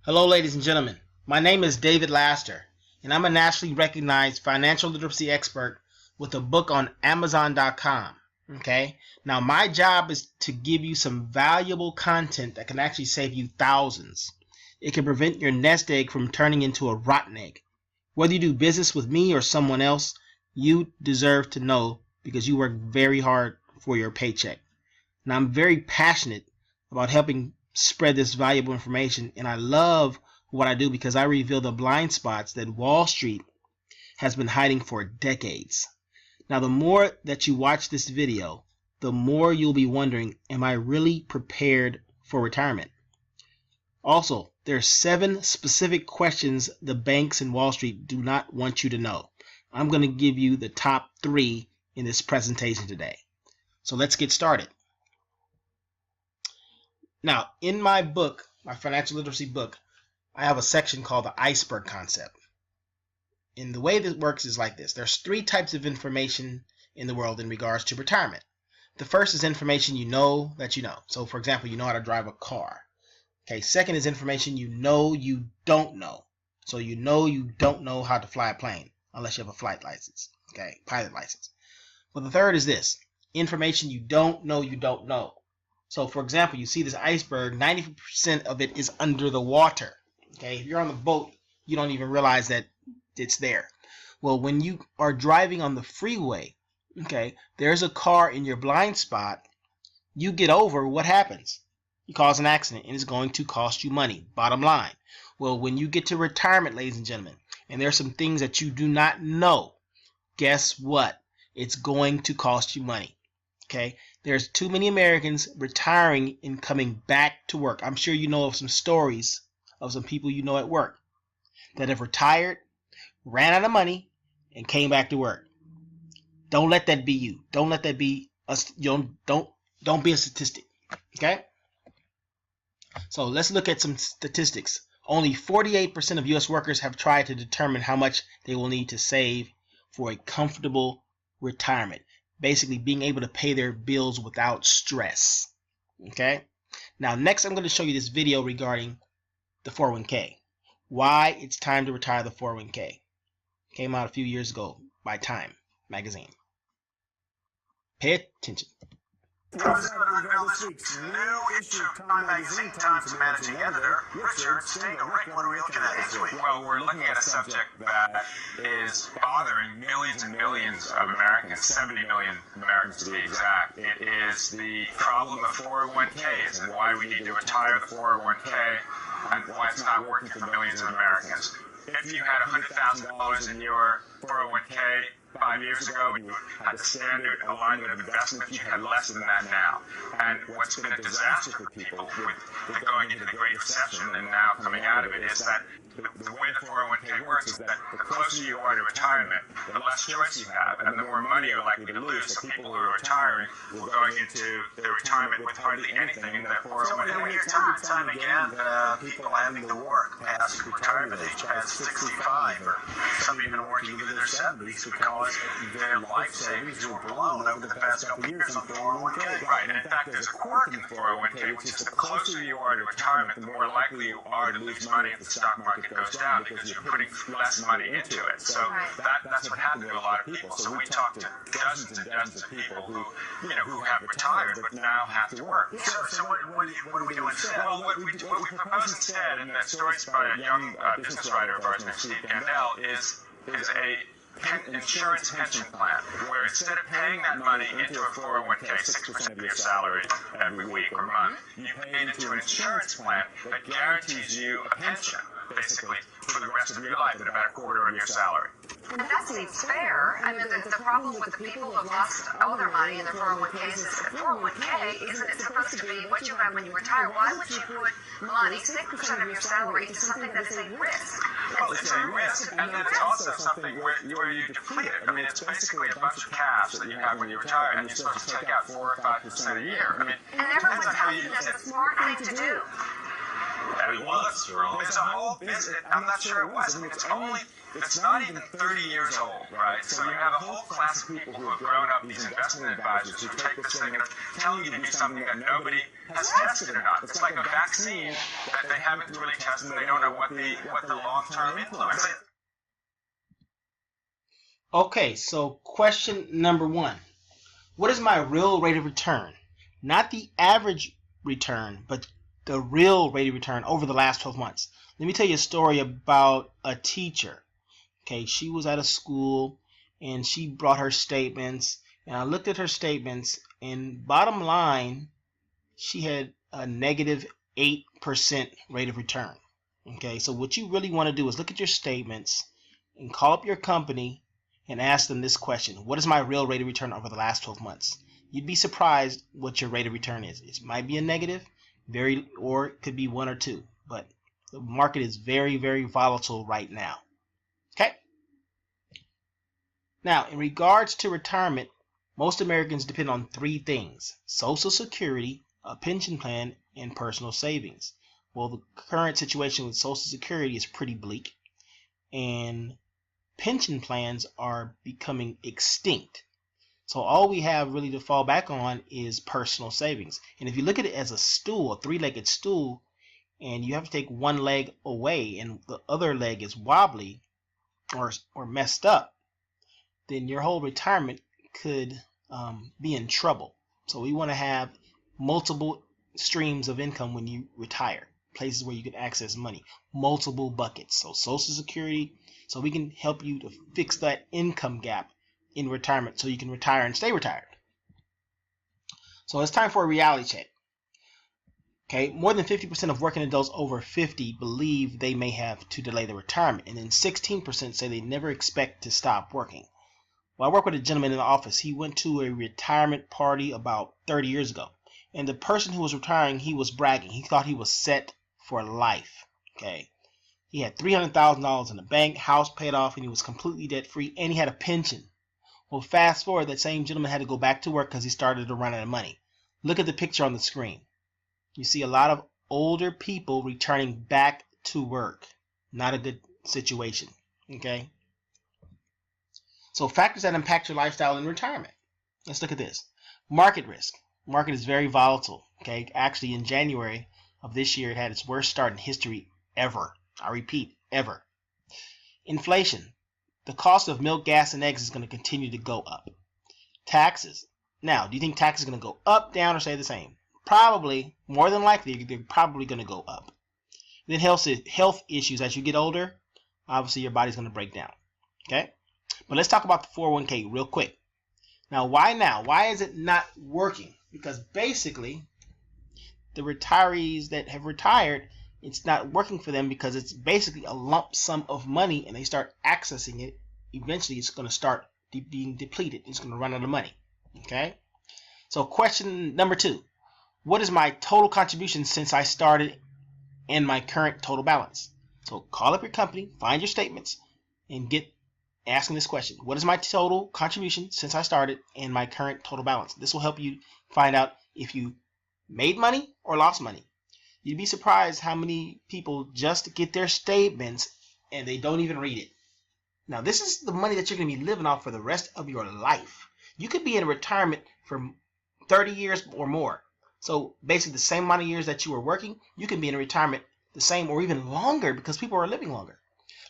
Hello, ladies and gentlemen. My name is David Laster, and I'm a nationally recognized financial literacy expert with a book on Amazon.com. Okay? Now, my job is to give you some valuable content that can actually save you thousands. It can prevent your nest egg from turning into a rotten egg. Whether you do business with me or someone else, you deserve to know because you work very hard for your paycheck. And I'm very passionate about helping spread this valuable information, and I love what I do because I reveal the blind spots that Wall Street has been hiding for decades. Now, the more that you watch this video, the more you'll be wondering, am I really prepared for retirement? Also, there are 7 specific questions the banks and Wall Street do not want you to know. I'm going to give you the top 3 in this presentation today. So let's get started. Now, in my book, my financial literacy book, I have a section called the iceberg concept. And the way this works is like this. There's 3 types of information in the world in regards to retirement. The first is information you know that you know. So, for example, you know how to drive a car. Okay, second is information you don't know. So you don't know how to fly a plane unless you have a flight license, okay, pilot license. But the third is this, information you don't know. So, for example, you see this iceberg, 90% of it is under the water. Okay, if you're on the boat, you don't even realize that it's there. Well, when you are driving on the freeway, okay, there's a car in your blind spot. You get over, what happens? You cause an accident, and it's going to cost you money, bottom line. Well, when you get to retirement, ladies and gentlemen, and there's some things that you do not know, guess what? It's going to cost you money. Okay, there's too many Americans retiring and coming back to work. I'm sure you know of some stories of some people you know at work that have retired, ran out of money, and came back to work. Don't let that be you. Don't let that be us. Don't be a statistic. Okay. So let's look at some statistics. Only 48% of U.S. workers have tried to determine how much they will need to save for a comfortable retirement. Basically being able to pay their bills without stress. Okay. Now next I'm going to show you this video regarding the 401k. Why it's time to retire the 401k. Came out a few years ago by Time magazine. Pay attention. This week's new issue of Time Magazine. Time's managing editor, Richard Stengel. Rick, what are we looking at this week? Well, we're looking at a subject that is bothering millions and millions of Americans, 70 million Americans to be exact. It is the problem of 401ks and why we need to retire the 401k and why it's not working for millions of Americans. If you had $100,000 in your 401k 5 years ago, when you had the standard alignment of investment, you had less than that now. And what's been a disaster for people with going into the Great Recession and now coming out of it is that the way the 401k works is that the closer you are to retirement, the less choice you have, and the more money you're likely to lose. So people who are retiring will go into their retirement with hardly anything in their 401k. So we hear time and time again people having to work past retirement age, past 65, or some even working into their 70s because their life savings were blown over the past couple of years on 401k. Right, and in fact, there's a quirk in the 401k, which is the closer you are to retirement, the more likely you are to lose money if the stock market goes down because you're putting less money into it. So that's what happened to a lot of people. So we talked to dozens and dozens of people who have retired but now have to work. So what do we do instead? Well, what we propose instead, and that story's by a young business writer of ours named Steve Gandel, is a insurance pension plan, where instead of paying that money into a 401k, 6% of your salary every week or month, you pay into an insurance plan that guarantees you a pension, basically, for the rest of your life at about a quarter of your salary. And that seems fair. I mean, the problem with the people who have lost all their money in their 401ks is that 401k isn't it supposed to be what you have when you retire? Why would you put money, 6% of your salary, into something that is a risk? Well, it's a risk, and then it's also something where you deplete it. I mean, it's basically a bunch of cash that you have when you retire, and you're supposed to take out 4 or 5% a year. I mean, and everyone's telling you that's the smart thing to do. It was for there's a whole business. I'm not sure it was. I mean, it's not even 30 years old, right? So you have a whole class of people who have grown up, these investment advisors who take this thing and are telling you to do something that nobody has tested or not. It's like a vaccine that they haven't really tested and they don't know what the long-term influence is. Okay, so question number 1. What is my real rate of return? Not the average return, but the real rate of return over the last 12 months. Let me tell you a story about a teacher. Okay, she was at a school and she brought her statements, and I looked at her statements, and bottom line, she had a negative 8% rate of return. Okay, so what you really want to do is look at your statements and call up your company and ask them this question: what is my real rate of return over the last 12 months? You'd be surprised what your rate of return is. It might be a negative, or it could be 1 or 2, but the market is very, very volatile right now. Okay? Now, in regards to retirement, most Americans depend on 3 things: Social Security, a pension plan, and personal savings. Well, the current situation with Social Security is pretty bleak, and pension plans are becoming extinct. So all we have really to fall back on is personal savings. And if you look at it as a stool, a 3-legged stool, and you have to take one leg away and the other leg is wobbly or messed up, then your whole retirement could be in trouble. So we want to have multiple streams of income when you retire, places where you can access money, multiple buckets. So Social Security, so we can help you to fix that income gap in retirement so you can retire and stay retired. So it's time for a reality check. Okay, more than 50% of working adults over 50 believe they may have to delay their retirement, and then 16% say they never expect to stop working. Well, I work with a gentleman in the office. He went to a retirement party about 30 years ago, and the person who was retiring, he was bragging. He thought he was set for life. Okay, he had $300,000 in the bank, house paid off, and he was completely debt free, and he had a pension. Well, fast forward, that same gentleman had to go back to work because he started to run out of money. Look at the picture on the screen. You see a lot of older people returning back to work. Not a good situation. Okay? So factors that impact your lifestyle in retirement. Let's look at this. Market risk. Market is very volatile. Okay? Actually, in January of this year, it had its worst start in history ever. I repeat, ever. Inflation. The cost of milk, gas, and eggs is going to continue to go up. Taxes. Now, do you think taxes are going to go up, down, or stay the same? Probably, more than likely, they're probably going to go up. Then health issues. As you get older, obviously your body's going to break down. Okay? But let's talk about the 401k real quick. Now, why now? Why is it not working? Because basically, the retirees that have retired, it's not working for them because it's basically a lump sum of money, and they start accessing it. Eventually, it's going to start being depleted. It's going to run out of money. Okay? So question number 2. What is my total contribution since I started and my current total balance? So call up your company, find your statements, and get asking this question. What is my total contribution since I started and my current total balance? This will help you find out if you made money or lost money. You'd be surprised how many people just get their statements and they don't even read it. Now, this is the money that you're going to be living off for the rest of your life. You could be in retirement for 30 years or more. So basically the same amount of years that you were working, you can be in retirement the same or even longer because people are living longer.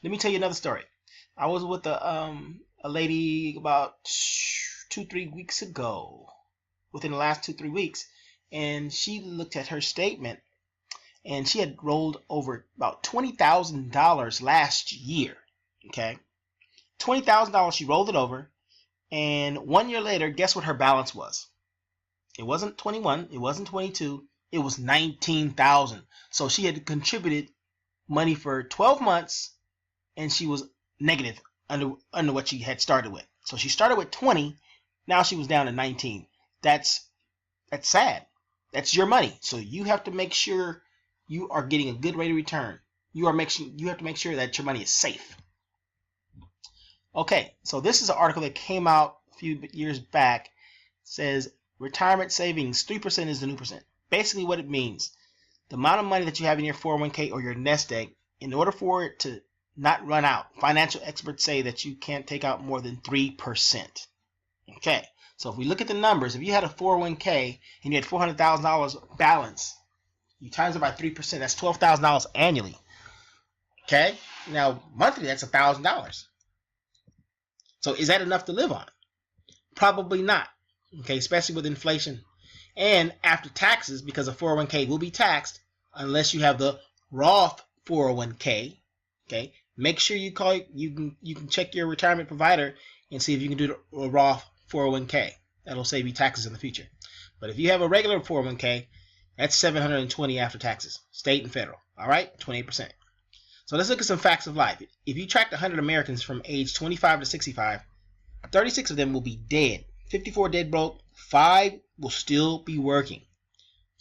Let me tell you another story. I was with a lady about 2-3 weeks ago, within the last 2-3 weeks, and she looked at her statement, and she had rolled over about $20,000 last year. Okay, $20,000. She rolled it over, and 1 year later, guess what her balance was? It wasn't 21. It wasn't 22. It was 19,000. So she had contributed money for 12 months, and she was negative under what she had started with. So she started with 20. Now she was down to 19. That's sad. That's your money. So you have to make sure you are getting a good rate of return. You have to make sure that your money is safe. Okay, so this is an article that came out a few years back. It says retirement savings 3% is the new percent. Basically what it means, the amount of money that you have in your 401k or your nest egg, in order for it to not run out, financial experts say that you can't take out more than 3%. Okay, so if we look at the numbers, if you had a 401k and you had $400,000 balance, you times it by 3%, that's $12,000 annually. Okay, now monthly, that's $1,000. So is that enough to live on? Probably not. Okay, especially with inflation. And after taxes, because a 401k will be taxed unless you have the Roth 401k. Okay, make sure you can check your retirement provider and see if you can do the Roth 401k. That'll save you taxes in the future. But if you have a regular 401k, that's $720 after taxes, state and federal. All right, 28%. So let's look at some facts of life. If you tracked 100 Americans from age 25 to 65, 36 of them will be dead. 54 dead broke. 5 will still be working.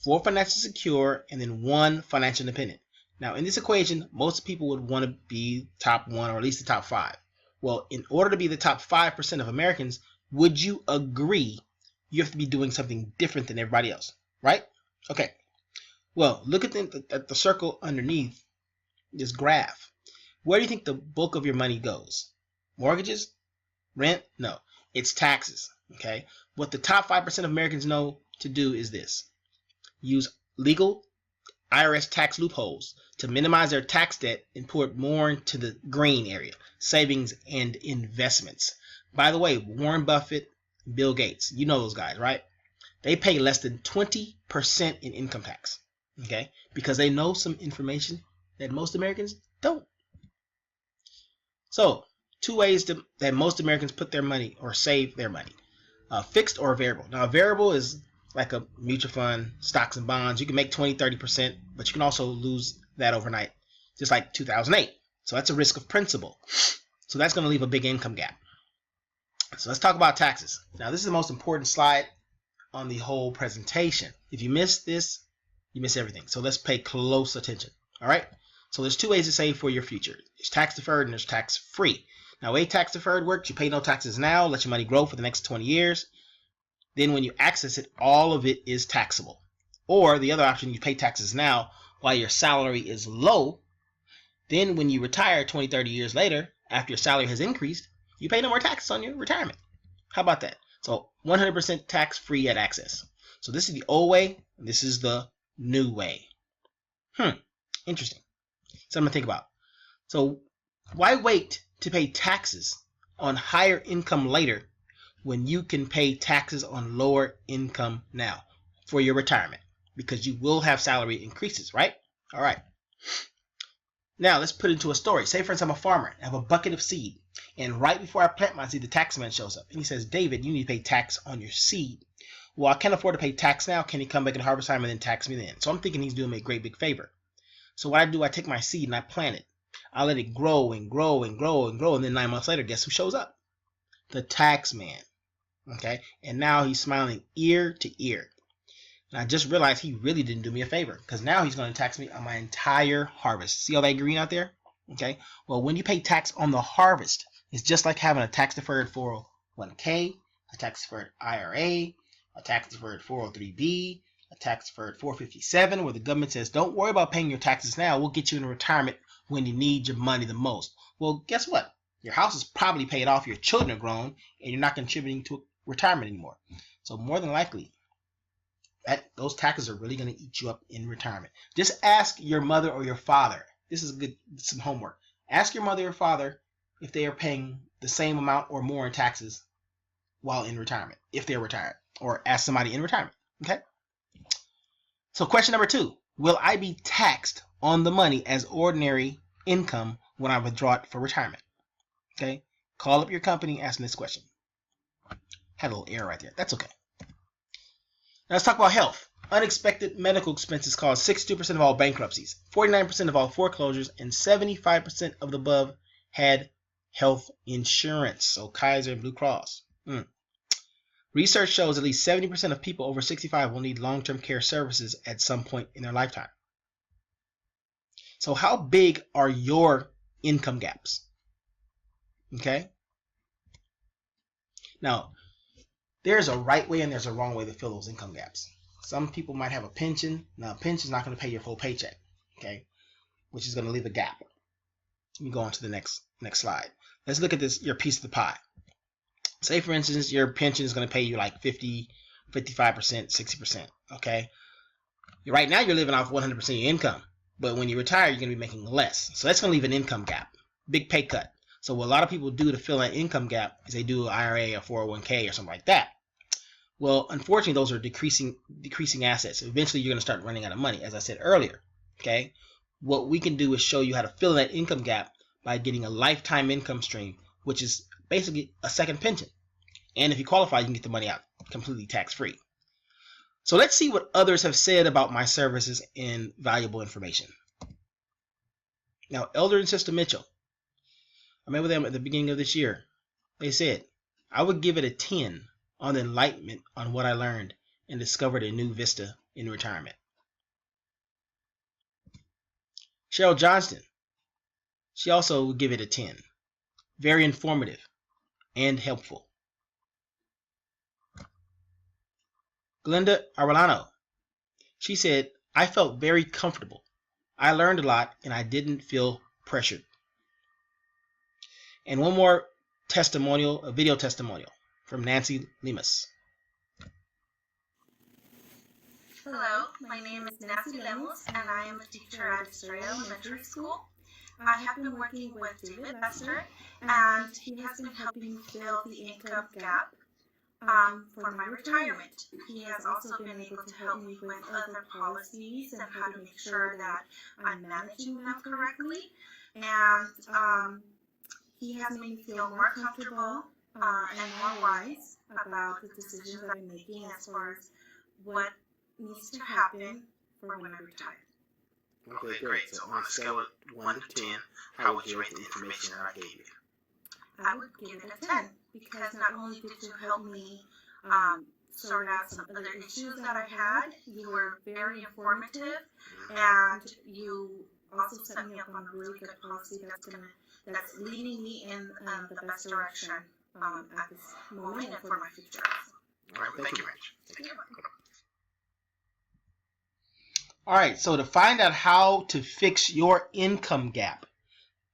4 financially secure, and then 1 financial independent. Now, in this equation, most people would want to be top 1 or at least the top 5. Well, in order to be the top 5% of Americans, would you agree you have to be doing something different than everybody else, right? Okay. Well, look at the circle underneath this graph. Where do you think the bulk of your money goes? Mortgages? Rent? No. It's taxes. Okay. What the top 5% of Americans know to do is this. Use legal IRS tax loopholes to minimize their tax debt and pour it more into the green area, savings and investments. By the way, Warren Buffett, Bill Gates, you know those guys, right? They pay less than 20% in income tax, okay? Because they know some information that most Americans don't. So, 2 ways that most Americans put their money or save their money. Fixed or variable. Now, a variable is like a mutual fund, stocks and bonds. You can make 20, 30%, but you can also lose that overnight, just like 2008. So that's a risk of principal. So that's going to leave a big income gap. So let's talk about taxes. Now, this is the most important slide on the whole presentation. If you miss this, you miss everything. So let's pay close attention. All right. So there's 2 ways to save for your future. There's tax deferred and there's tax free. Now, way tax deferred works, you pay no taxes now, let your money grow for the next 20 years. Then when you access it, all of it is taxable. Or the other option, you pay taxes now while your salary is low. Then when you retire 20, 30 years later, after your salary has increased, you pay no more taxes on your retirement. How about that? So 100% tax free at access. So this is the old way, and this is the new way. Interesting. Something to think about. So why wait to pay taxes on higher income later when you can pay taxes on lower income now for your retirement? Because you will have salary increases, right? All right. Now let's put it into a story. Say, for instance, I'm a farmer. I have a bucket of seed. And right before I plant my seed, the tax man shows up. And he says, David, you need to pay tax on your seed. Well, I can't afford to pay tax now. Can he come back at harvest time and then tax me then? So I'm thinking he's doing me a great big favor. So what I do, I take my seed and I plant it. I let it grow and grow and grow and grow. And then 9 months later, guess who shows up? The tax man. Okay. And now he's smiling ear to ear. And I just realized he really didn't do me a favor, because now he's going to tax me on my entire harvest. See all that green out there? Okay. Well, when you pay tax on the harvest, it's just like having a tax-deferred 401k, a tax-deferred IRA, a tax-deferred 403b, a tax-deferred 457, where the government says, don't worry about paying your taxes now. We'll get you into retirement when you need your money the most. Well, guess what? Your house is probably paid off, your children are grown, and you're not contributing to retirement anymore. So more than likely, those taxes are really going to eat you up in retirement. Just ask your mother or your father. This is some homework. Ask your mother or father if they are paying the same amount or more in taxes while in retirement, if they're retired, or ask somebody in retirement. Okay. So question number 2, will I be taxed on the money as ordinary income when I withdraw it for retirement? Okay. Call up your company, ask them this question. Had a little error right there. That's okay. Now let's talk about health. Unexpected medical expenses cause 62% of all bankruptcies, 49% of all foreclosures, and 75% of the above had health insurance. So Kaiser and Blue Cross. Research shows at least 70% of people over 65 will need long-term care services at some point in their lifetime. So how big are your income gaps? Okay. Now, there's a right way and there's a wrong way to fill those income gaps. Some people might have a pension. Now, a pension is not going to pay your full paycheck, okay, which is going to leave a gap. Let me go on to the next slide. Let's look at this, your piece of the pie. Say, for instance, your pension is going to pay you like 50, 55%, 60%, okay? Right now, you're living off 100% of your income, but when you retire, you're going to be making less. So that's going to leave an income gap, big pay cut. So what a lot of people do to fill that income gap is they do an IRA or 401k or something like that. Well, unfortunately, those are decreasing assets. Eventually, you're going to start running out of money, as I said earlier, okay? What we can do is show you how to fill that income gap by getting a lifetime income stream, which is basically a second pension. And if you qualify, you can get the money out completely tax-free. So let's see what others have said about my services and valuable information. Now, Elder and Sister Mitchell, I met with them at the beginning of this year. They said, I would give it a 10 on the enlightenment on what I learned and discovered a new vista in retirement. Cheryl Johnston, she also would give it a 10. Very informative and helpful. Glenda Arellano, she said, I felt very comfortable. I learned a lot and I didn't feel pressured. And one more testimonial, a video testimonial from Nancy Lemus. Hello, my name is Nancy Lemus and I am a teacher at Estrella Elementary School. I have been working with David Bester and he has been helping me fill the income gap for my retirement. He has also been able to help me with other policies and how to make sure that I'm managing them correctly. And he has made me feel more comfortable and more wise about the decisions that I'm making as far as what needs to happen for when I retire. Okay, great. So on a scale of 1 to 10, how would you rate the information that I gave you? I would give it a 10 because not only did you help me sort out some other issues that I had, you were very informative, and you also set me up on a really good policy that's leading me in the best direction at this moment and for my future. All right, thank you, Rich. Thank you. All right, so to find out how to fix your income gap,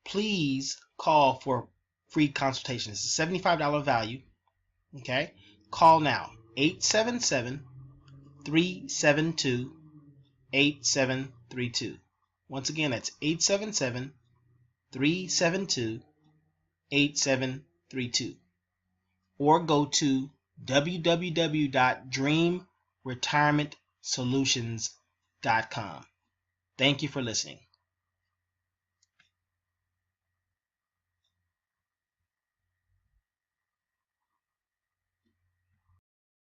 please call for free consultation. It's a $75 value. Okay, call now, 877-372-8732. Once again, that's 877-372-8732. Or go to www.dreamretirementsolutions.com. Thank you for listening.